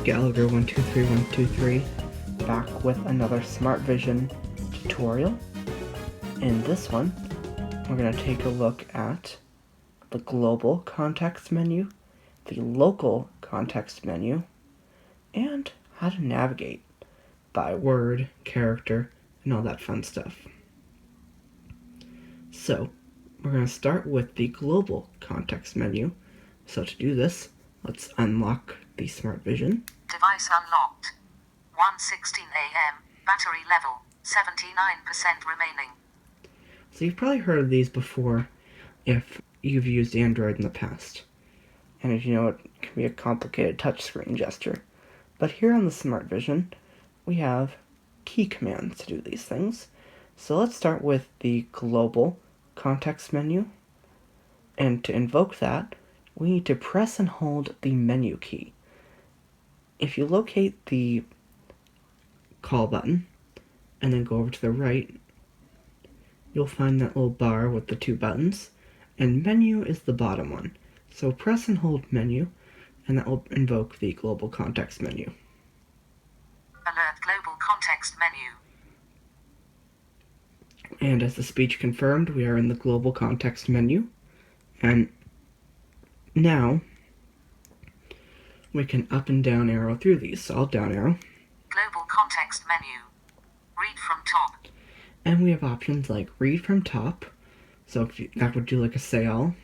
Gallagher123123 back with another SmartVision tutorial. In this one, we're going to take a look at the global context menu, the local context menu, and how to navigate by word, character, and all that fun stuff. So, we're going to start with the global context menu. So to do this, let's unlock the SmartVision. Device unlocked. 1:16 a.m. Battery level 79% remaining. So you've probably heard of these before if you've used Android in the past. And as you know, it can be a complicated touchscreen gesture. But here on the SmartVision, we have key commands to do these things. So let's start with the global context menu. And to invoke that, we need to press and hold the menu key. If you locate the call button and then go over to the right, you'll find that little bar with the two buttons, and menu is the bottom one. So press and hold menu, and that will invoke the global context menu. Alert global context menu. And as the speech confirmed, we are in the global context menu. And now we can up and down arrow through these. So I'll down arrow. Global context menu. Read from top. And we have options like read from top. So if that would do like a say all.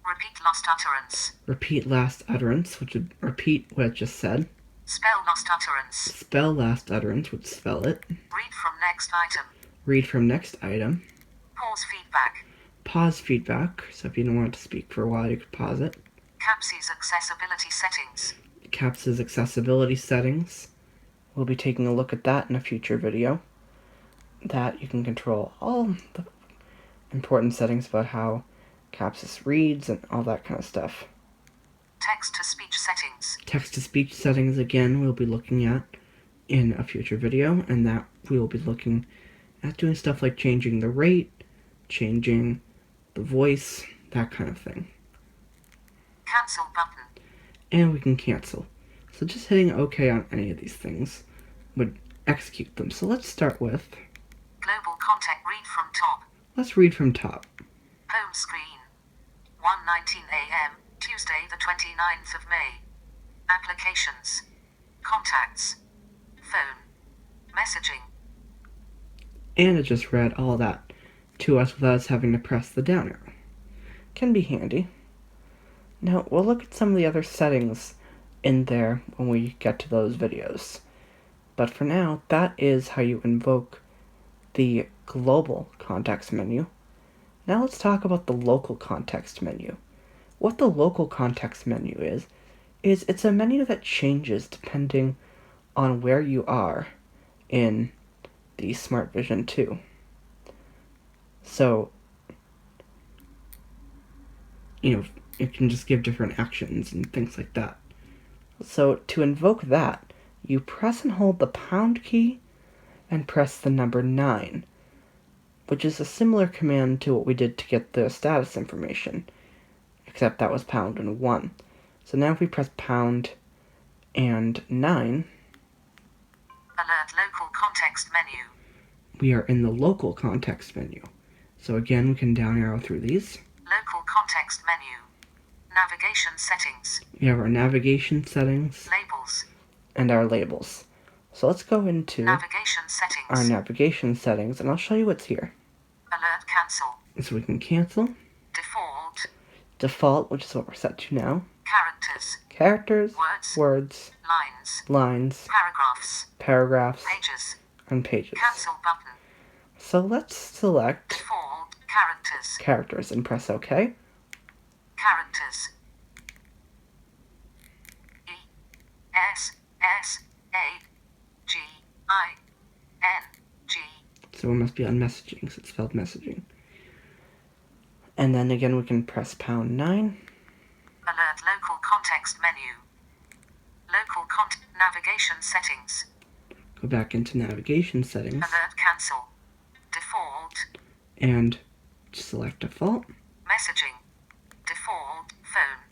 Repeat last utterance. Repeat last utterance, which would repeat what it just said. Spell last utterance. Spell last utterance would spell it. Read from next item. Read from next item. Pause feedback. Pause feedback. So if you don't want it to speak for a while, you could pause it. Kapsys accessibility settings. Kapsys accessibility settings. We'll be taking a look at that in a future video. That you can control all the important settings about how Kapsys reads and all that kind of stuff. Text-to-speech settings. Text-to-speech settings, again, we'll be looking at in a future video, and that we will be looking at doing stuff like changing the rate, changing the voice, that kind of thing. Cancel button. And we can cancel. So just hitting OK on any of these things would execute them. So let's start with global context. Read from top. Let's read from top. Home screen. 1:19 a.m. Tuesday the 29th of May. Applications. Contacts. Phone. Messaging. And it just read all that to us without us having to press the down arrow. Can be handy. Now, we'll look at some of the other settings in there when we get to those videos. But for now, that is how you invoke the global context menu. Now let's talk about the local context menu. What the local context menu is it's a menu that changes depending on where you are in the SmartVision 2. So, it can just give different actions and things like that. So to invoke that, you press and hold the pound key and press the number 9, which is a similar command to what we did to get the status information, except that was pound and 1. So now if we press pound and 9, alert local context menu. We are in the local context menu. So again, we can down arrow through these. Local context menu. Navigation settings. We have our navigation settings. Labels. And our labels. So let's go into navigation settings. Our navigation settings, and I'll show you what's here. Alert cancel. So we can cancel. Default. Default, which is what we're set to now. Characters. Characters. Words. Lines. Paragraphs. Pages. And pages. Cancel button. So let's select Default. Characters and press OK. Characters. E-S-S-A-G-I-N-G. So it must be on messaging, so it's spelled messaging. And then again we can press pound 9. Alert local context menu. Local navigation settings. Go back into navigation settings. Alert cancel. Default. And select default. Messaging. Default. Phone.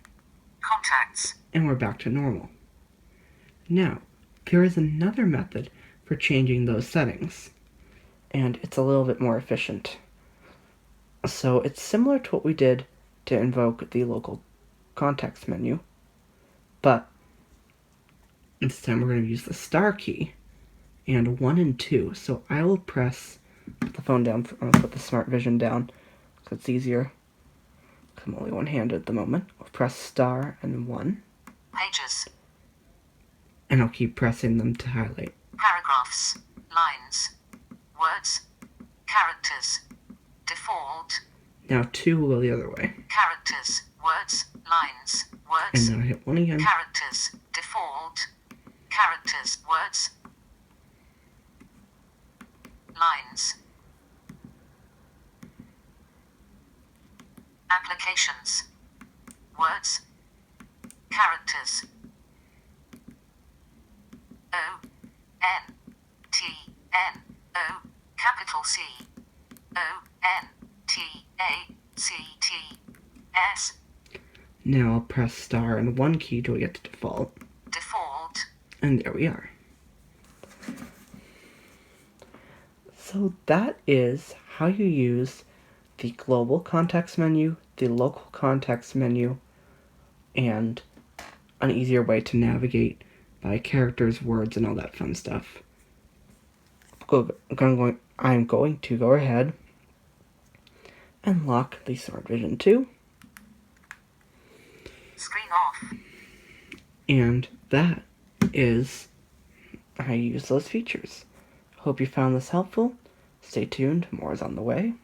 Contacts. And we're back to normal. Now, there is another method for changing those settings, and it's a little bit more efficient. So it's similar to what we did to invoke the local context menu, but this time we're going to use the star key and 1 and 2. So I will put the phone down, I'll put the SmartVision down so it's easier. I'm only one-handed at the moment. I'll press star and 1. Pages. And I'll keep pressing them to highlight. Paragraphs. Lines. Words. Characters. Default. Now 2 will go the other way. Characters. Words. Lines. Words. And then I hit 1 again. Characters. Default. Characters. Words. Lines. Applications. Words. Characters. O N T N O capital C O N T A C T S. Now I'll press star and 1 key till we get to default. Default. And there we are. So that is how you use the global context menu, the local context menu, and an easier way to navigate by characters, words, and all that fun stuff. I'm going to go ahead and lock the SmartVision 2. Screen off. And that is how you use those features. Hope you found this helpful. Stay tuned, more is on the way.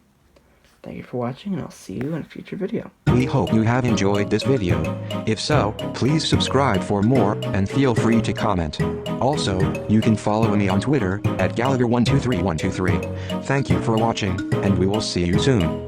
Thank you for watching, and I'll see you in a future video. We hope you have enjoyed this video. If so, please subscribe for more, and feel free to comment. Also, you can follow me on Twitter, @Gallagher123123. Thank you for watching, and we will see you soon.